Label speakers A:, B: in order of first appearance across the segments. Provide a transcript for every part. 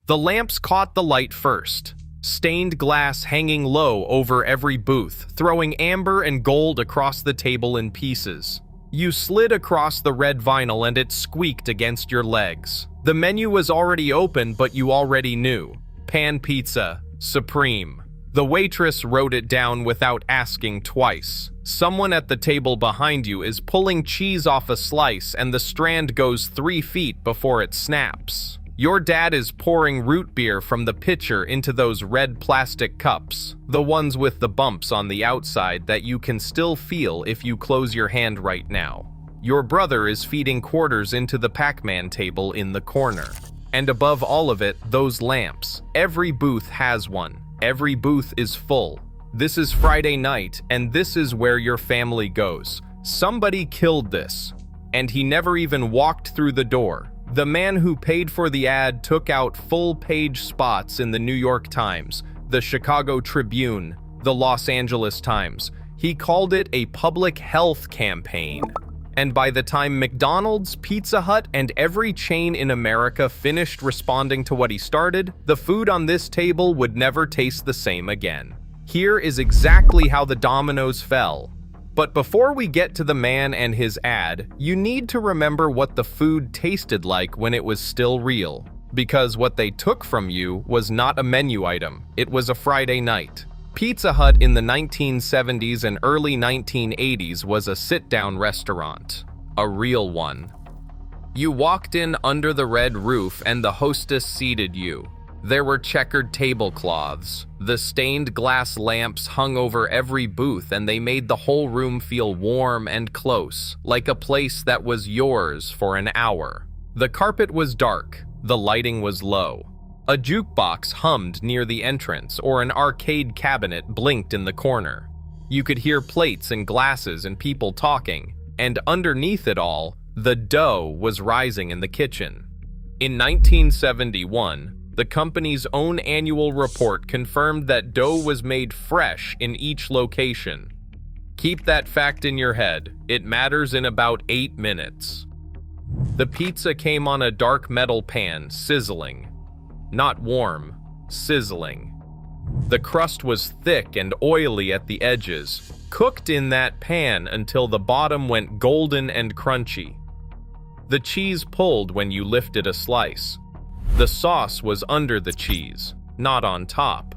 A: The lamps caught the light first, stained glass hanging low over every booth, throwing amber and gold across the table in pieces. You slid across the red vinyl and it squeaked against your legs. The menu was already open, but you already knew. Pan pizza, supreme. The waitress wrote it down without asking twice. Someone at the table behind you is pulling cheese off a slice and the strand goes 3 feet before it snaps. Your dad is pouring root beer from the pitcher into those red plastic cups, the ones with the bumps on the outside that you can still feel if you close your hand right now. Your brother is feeding quarters into the Pac-Man table in the corner. And above all of it, those lamps. Every booth has one. Every booth is full. This is Friday night, and this is where your family goes. Somebody killed this, and he never even walked through the door. The man who paid for the ad took out full-page spots in the New York Times, the Chicago Tribune, the Los Angeles Times. He called it a public health campaign. And by the time McDonald's, Pizza Hut, and every chain in America finished responding to what he started, the food on this table would never taste the same again. Here is exactly how the dominoes fell. But before we get to the man and his ad, you need to remember what the food tasted like when it was still real. Because what they took from you was not a menu item, it was a Friday night. Pizza Hut in the 1970s and early 1980s was a sit-down restaurant. A real one. You walked in under the red roof and the hostess seated you. There were checkered tablecloths. The stained glass lamps hung over every booth and they made the whole room feel warm and close, like a place that was yours for an hour. The carpet was dark. The lighting was low. A jukebox hummed near the entrance, or an arcade cabinet blinked in the corner. You could hear plates and glasses and people talking, and underneath it all, the dough was rising in the kitchen. In 1971, the company's own annual report confirmed that dough was made fresh in each location. Keep that fact in your head. It matters in about 8 minutes. The pizza came on a dark metal pan, sizzling. Not warm, sizzling. The crust was thick and oily at the edges, cooked in that pan until the bottom went golden and crunchy. The cheese pulled when you lifted a slice. The sauce was under the cheese, not on top.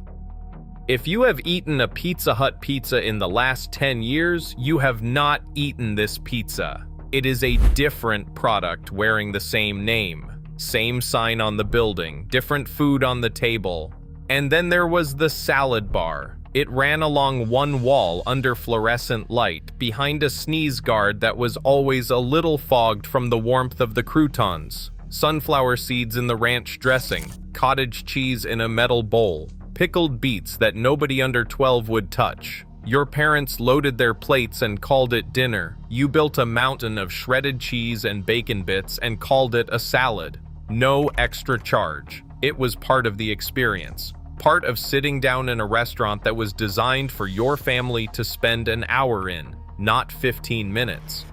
A: If you have eaten a Pizza Hut pizza in the last 10 years, you have not eaten this pizza. It is a different product wearing the same name, same sign on the building, different food on the table. And then there was the salad bar. It ran along one wall under fluorescent light, behind a sneeze guard that was always a little fogged from the warmth of the croutons. Sunflower seeds in the ranch dressing, cottage cheese in a metal bowl, pickled beets that nobody under 12 would touch. Your parents loaded their plates and called it dinner. You built a mountain of shredded cheese and bacon bits and called it a salad. No extra charge. It was part of the experience. Part of sitting down in a restaurant that was designed for your family to spend an hour in, not 15 minutes.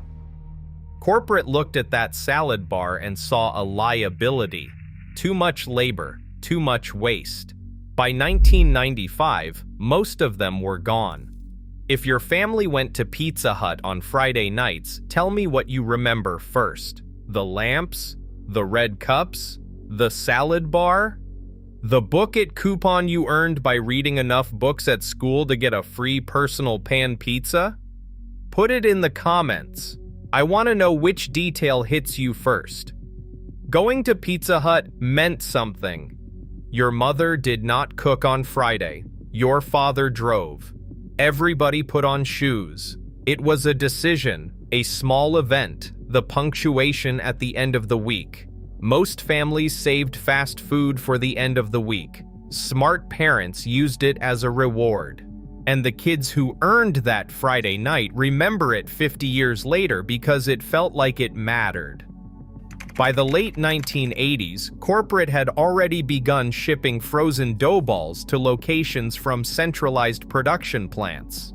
A: Corporate looked at that salad bar and saw a liability. Too much labor, too much waste. By 1995, most of them were gone. If your family went to Pizza Hut on Friday nights, tell me what you remember first. The lamps? The red cups? The salad bar? The book it coupon you earned by reading enough books at school to get a free personal pan pizza? Put it in the comments. I want to know which detail hits you first. Going to Pizza Hut meant something. Your mother did not cook on Friday. Your father drove. Everybody put on shoes. It was a decision, a small event, the punctuation at the end of the week. Most families saved fast food for the end of the week. Smart parents used it as a reward. And the kids who earned that Friday night remember it 50 years later because it felt like it mattered. By the late 1980s, corporate had already begun shipping frozen dough balls to locations from centralized production plants.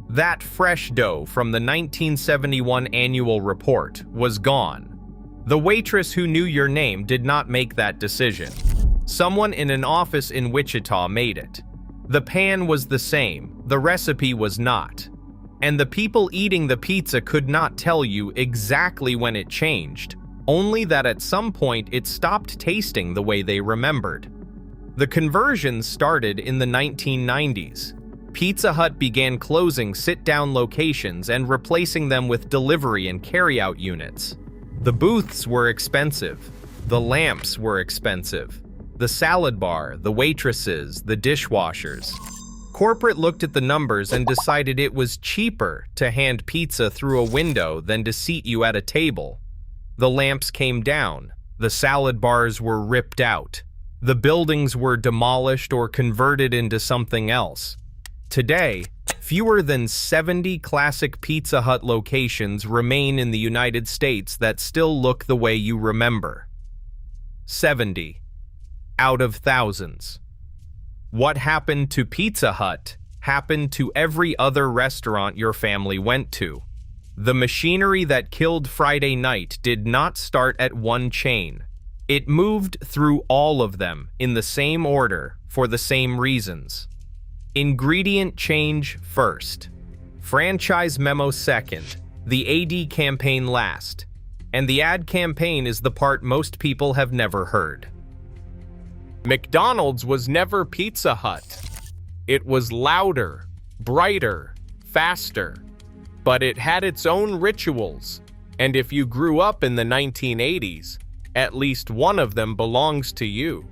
A: That fresh dough from the 1971 annual report was gone. The waitress who knew your name did not make that decision. Someone in an office in Wichita made it. The pan was the same, the recipe was not. And the people eating the pizza could not tell you exactly when it changed, only that at some point it stopped tasting the way they remembered. The conversion started in the 1990s. Pizza Hut began closing sit-down locations and replacing them with delivery and carry-out units. The booths were expensive. The lamps were expensive. The salad bar, the waitresses, the dishwashers. Corporate looked at the numbers and decided it was cheaper to hand pizza through a window than to seat you at a table. The lamps came down. The salad bars were ripped out. The buildings were demolished or converted into something else. Today, fewer than 70 classic Pizza Hut locations remain in the United States that still look the way you remember. 70 out of thousands. What happened to Pizza Hut happened to every other restaurant your family went to. The machinery that killed Friday night did not start at one chain. It moved through all of them in the same order for the same reasons. Ingredient change first. Franchise memo second. The AD campaign last. And the ad campaign is the part most people have never heard. McDonald's was never Pizza Hut. It was louder, brighter, faster. But it had its own rituals. And if you grew up in the 1980s, at least one of them belongs to you.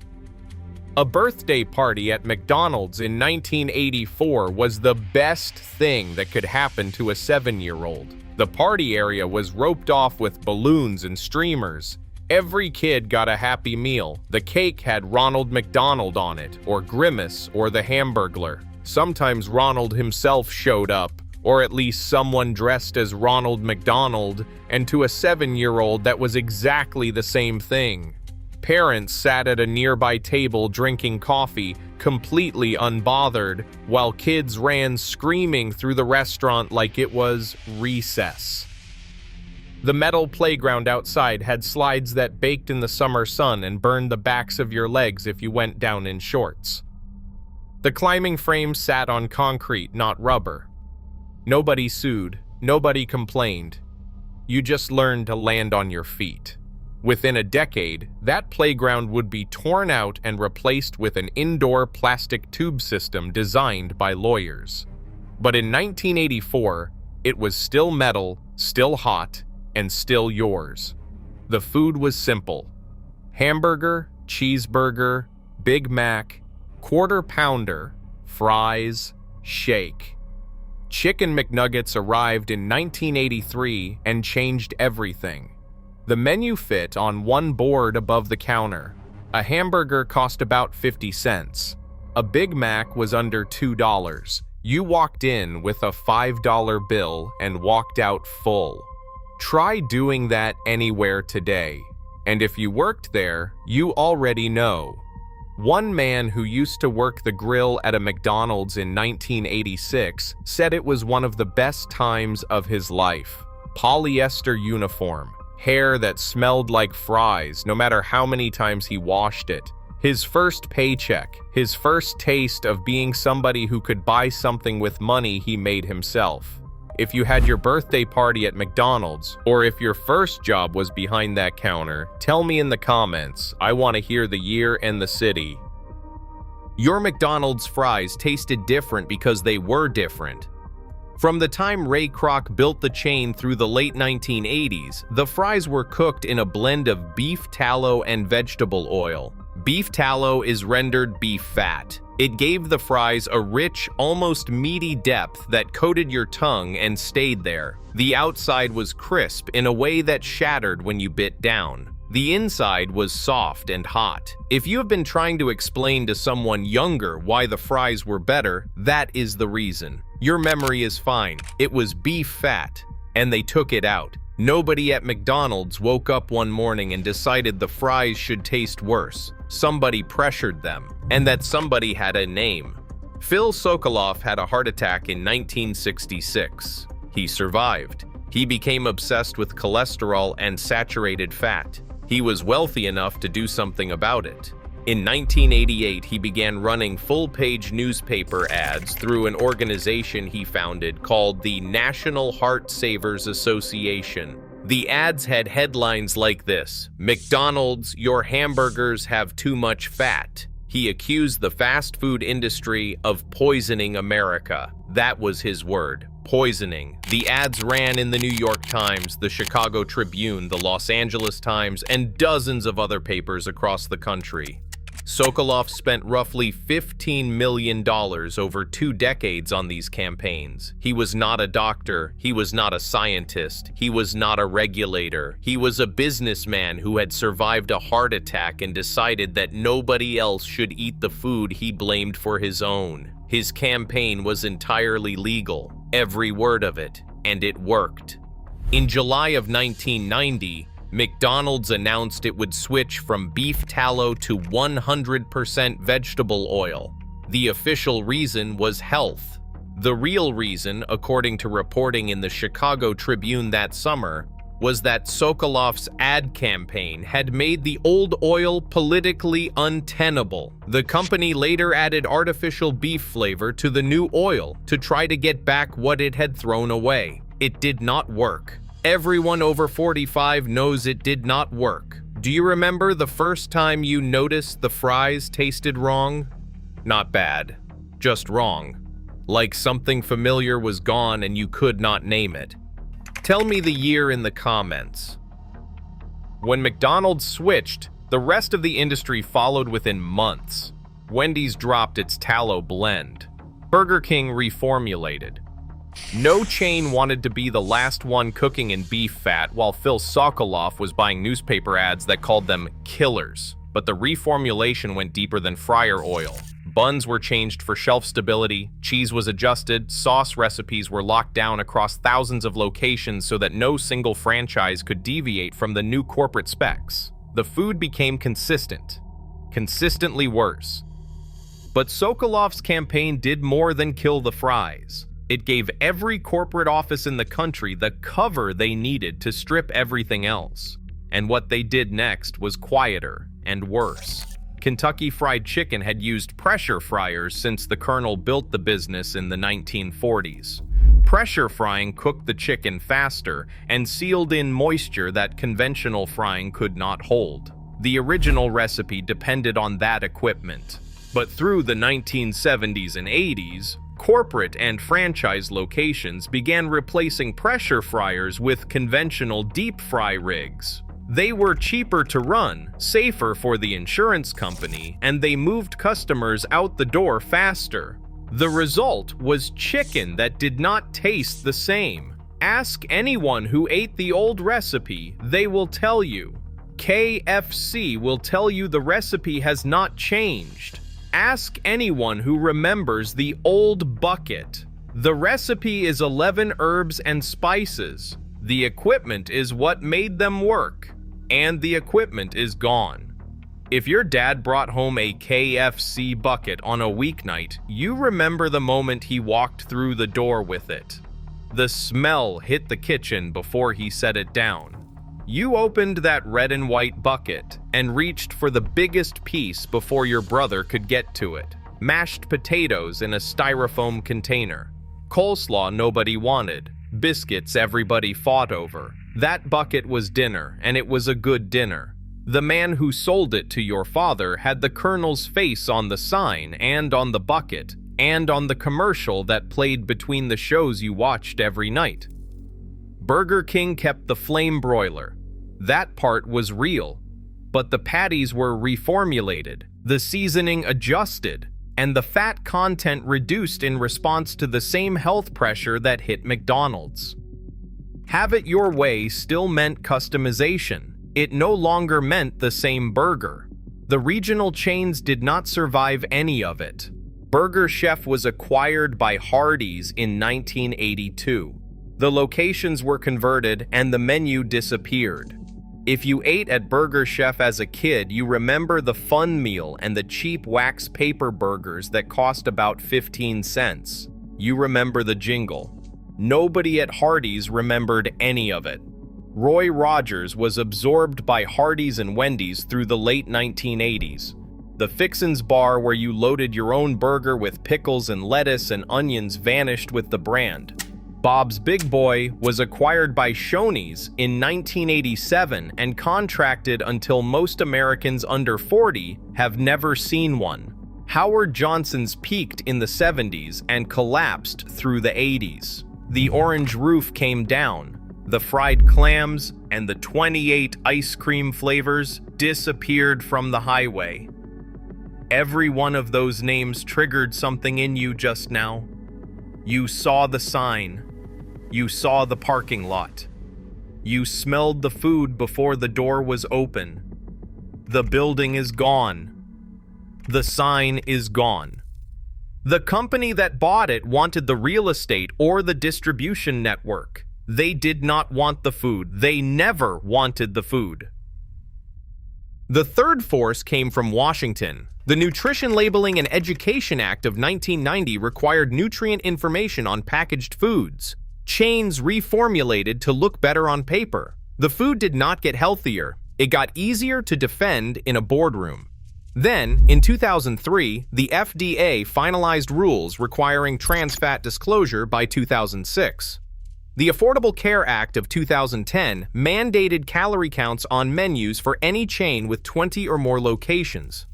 A: A birthday party at McDonald's in 1984 was the best thing that could happen to a 7-year-old. The party area was roped off with balloons and streamers. Every kid got a Happy Meal. The cake had Ronald McDonald on it, or Grimace, or the Hamburglar. Sometimes Ronald himself showed up, or at least someone dressed as Ronald McDonald, and to a 7-year-old that was exactly the same thing. Parents sat at a nearby table drinking coffee, completely unbothered, while kids ran screaming through the restaurant like it was recess. The metal playground outside had slides that baked in the summer sun and burned the backs of your legs if you went down in shorts. The climbing frame sat on concrete, not rubber. Nobody sued, nobody complained. You just learned to land on your feet. Within a decade, that playground would be torn out and replaced with an indoor plastic tube system designed by lawyers. But in 1984, it was still metal, still hot, and still yours. The food was simple. Hamburger, cheeseburger, Big Mac, Quarter Pounder, fries, shake. Chicken McNuggets arrived in 1983 and changed everything. The menu fit on one board above the counter. A hamburger cost about 50 cents. A Big Mac was under $2. You walked in with a $5 bill and walked out full. Try doing that anywhere today. And if you worked there, you already know. One man who used to work the grill at a McDonald's in 1986 said it was one of the best times of his life. Polyester uniform. Hair that smelled like fries no matter how many times he washed it. His first paycheck, his first taste of being somebody who could buy something with money he made himself. If you had your birthday party at McDonald's, or if your first job was behind that counter, tell me in the comments. I want to hear the year and the city. Your McDonald's fries tasted different because they were different. From the time Ray Kroc built the chain through the late 1980s, the fries were cooked in a blend of beef tallow and vegetable oil. Beef tallow is rendered beef fat. It gave the fries a rich, almost meaty depth that coated your tongue and stayed there. The outside was crisp in a way that shattered when you bit down. The inside was soft and hot. If you have been trying to explain to someone younger why the fries were better, that is the reason. Your memory is fine. It was beef fat, and they took it out. Nobody at McDonald's woke up one morning and decided the fries should taste worse. Somebody pressured them, and that somebody had a name. Phil Sokoloff had a heart attack in 1966. He survived. He became obsessed with cholesterol and saturated fat. He was wealthy enough to do something about it. In 1988, he began running full-page newspaper ads through an organization he founded called the National Heart Savers Association. The ads had headlines like this: "McDonald's, your hamburgers have too much fat." He accused the fast food industry of poisoning America. That was his word, poisoning. The ads ran in the New York Times, the Chicago Tribune, the Los Angeles Times, and dozens of other papers across the country. Sokolov spent roughly $15 million over 2 decades on these campaigns. He was not a doctor, he was not a scientist, he was not a regulator. He was a businessman who had survived a heart attack and decided that nobody else should eat the food he blamed for his own. His campaign was entirely legal, every word of it, and it worked. In July of 1990, McDonald's announced it would switch from beef tallow to 100% vegetable oil. The official reason was health. The real reason, according to reporting in the Chicago Tribune that summer, was that Sokolov's ad campaign had made the old oil politically untenable. The company later added artificial beef flavor to the new oil to try to get back what it had thrown away. It did not work. Everyone over 45 knows it did not work. Do you remember the first time you noticed the fries tasted wrong? Not bad, just wrong. Like something familiar was gone and you could not name it. Tell me the year in the comments. When McDonald's switched, the rest of the industry followed within months. Wendy's dropped its tallow blend. Burger King reformulated. No chain wanted to be the last one cooking in beef fat, while Phil Sokolov was buying newspaper ads that called them killers. But the reformulation went deeper than fryer oil. Buns were changed for shelf stability, cheese was adjusted, sauce recipes were locked down across thousands of locations so that no single franchise could deviate from the new corporate specs. The food became consistent, consistently worse. But Sokolov's campaign did more than kill the fries. It gave every corporate office in the country the cover they needed to strip everything else. And what they did next was quieter and worse. Kentucky Fried Chicken had used pressure fryers since the Colonel built the business in the 1940s. Pressure frying cooked the chicken faster and sealed in moisture that conventional frying could not hold. The original recipe depended on that equipment. But through the 1970s and 80s, corporate and franchise locations began replacing pressure fryers with conventional deep fry rigs. They were cheaper to run, safer for the insurance company, and they moved customers out the door faster. The result was chicken that did not taste the same. Ask anyone who ate the old recipe, they will tell you. KFC will tell you the recipe has not changed. Ask anyone who remembers the old bucket. The recipe is 11 herbs and spices. The equipment is what made them work, and the equipment is gone. If your dad brought home a KFC bucket on a weeknight, you remember the moment he walked through the door with it. The smell hit the kitchen before he set it down. You opened that red and white bucket and reached for the biggest piece before your brother could get to it. Mashed potatoes in a styrofoam container. Coleslaw nobody wanted. Biscuits everybody fought over. That bucket was dinner, and it was a good dinner. The man who sold it to your father had the Colonel's face on the sign and on the bucket and on the commercial that played between the shows you watched every night. Burger King kept the flame broiler. That part was real, but the patties were reformulated, the seasoning adjusted, and the fat content reduced in response to the same health pressure that hit McDonald's. Have it your way still meant customization. It no longer meant the same burger. The regional chains did not survive any of it. Burger Chef was acquired by Hardee's in 1982. The locations were converted and the menu disappeared. If you ate at Burger Chef as a kid, you remember the fun meal and the cheap wax paper burgers that cost about 15 cents. You remember the jingle. Nobody at Hardee's remembered any of it. Roy Rogers was absorbed by Hardee's and Wendy's through the late 1980s. The Fixin's bar where you loaded your own burger with pickles and lettuce and onions vanished with the brand. Bob's Big Boy was acquired by Shoney's in 1987 and contracted until most Americans under 40 have never seen one. Howard Johnson's peaked in the 70s and collapsed through the 80s. The orange roof came down. The fried clams and the 28 ice cream flavors disappeared from the highway. Every one of those names triggered something in you just now. You saw the sign. You saw the parking lot. You smelled the food before the door was open. The building is gone. The sign is gone. The company that bought it wanted the real estate or the distribution network. They did not want the food. They never wanted the food. The third force came from Washington. The Nutrition Labeling and Education Act of 1990 required nutrient information on packaged foods. Chains reformulated to look better on paper. The food did not get healthier. It got easier to defend in a boardroom. Then, in 2003, the FDA finalized rules requiring trans fat disclosure by 2006. The Affordable Care Act of 2010 mandated calorie counts on menus for any chain with 20 or more locations.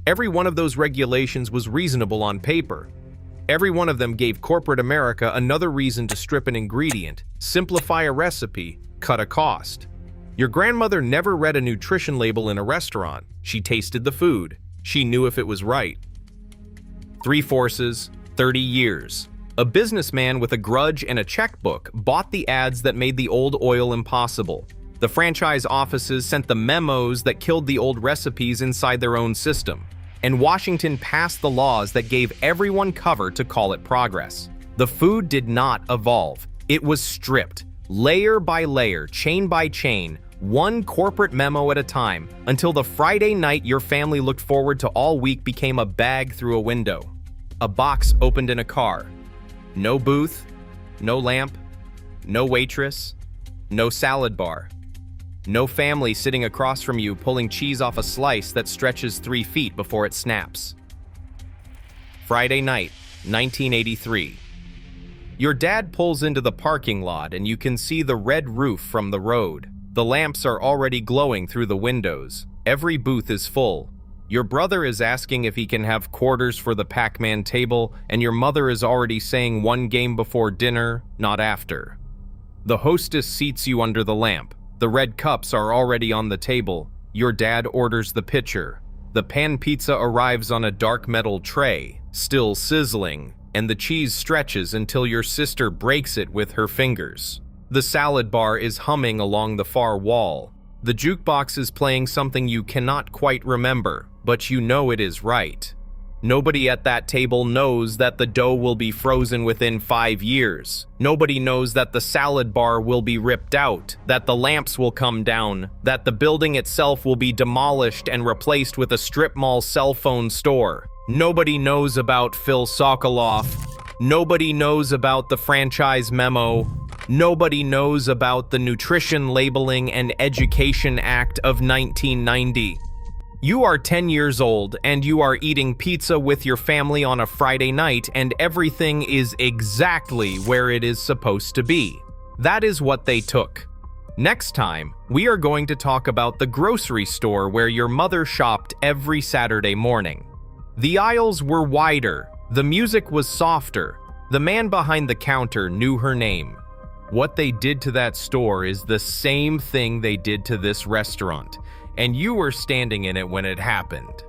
A: Every one of those regulations was reasonable on paper. Every one of them gave corporate America another reason to strip an ingredient, simplify a recipe, cut a cost. Your grandmother never read a nutrition label in a restaurant. She tasted the food. She knew if it was right. Three forces, 30 years. A businessman with a grudge and a checkbook bought the ads that made the old oil impossible. The franchise offices sent the memos that killed the old recipes inside their own system. And Washington passed the laws that gave everyone cover to call it progress. The food did not evolve. It was stripped, layer by layer, chain by chain, one corporate memo at a time, until the Friday night your family looked forward to all week became a bag through a window. A box opened in a car. No booth, no lamp, no waitress, no salad bar. No family sitting across from you pulling cheese off a slice that stretches 3 feet before it snaps. Friday night, 1983. Your dad pulls into the parking lot and you can see the red roof from the road. The lamps are already glowing through the windows. Every booth is full. Your brother is asking if he can have quarters for the Pac-Man table, and your mother is already saying one game before dinner, not after. The hostess seats you under the lamp. The red cups are already on the table. Your dad orders the pitcher. The pan pizza arrives on a dark metal tray, still sizzling, and the cheese stretches until your sister breaks it with her fingers. The salad bar is humming along the far wall. The jukebox is playing something you cannot quite remember, but you know it is right. Nobody at that table knows that the dough will be frozen within 5 years. Nobody knows that the salad bar will be ripped out, that the lamps will come down, that the building itself will be demolished and replaced with a strip mall cell phone store. Nobody knows about Phil Sokoloff. Nobody knows about the franchise memo. Nobody knows about the Nutrition Labeling and Education Act of 1990. You are 10 years old and you are eating pizza with your family on a Friday night and everything is exactly where it is supposed to be. That is what they took. Next time, we are going to talk about the grocery store where your mother shopped every Saturday morning. The aisles were wider. The music was softer. The man behind the counter knew her name. What they did to that store is the same thing they did to this restaurant, and you were standing in it when it happened.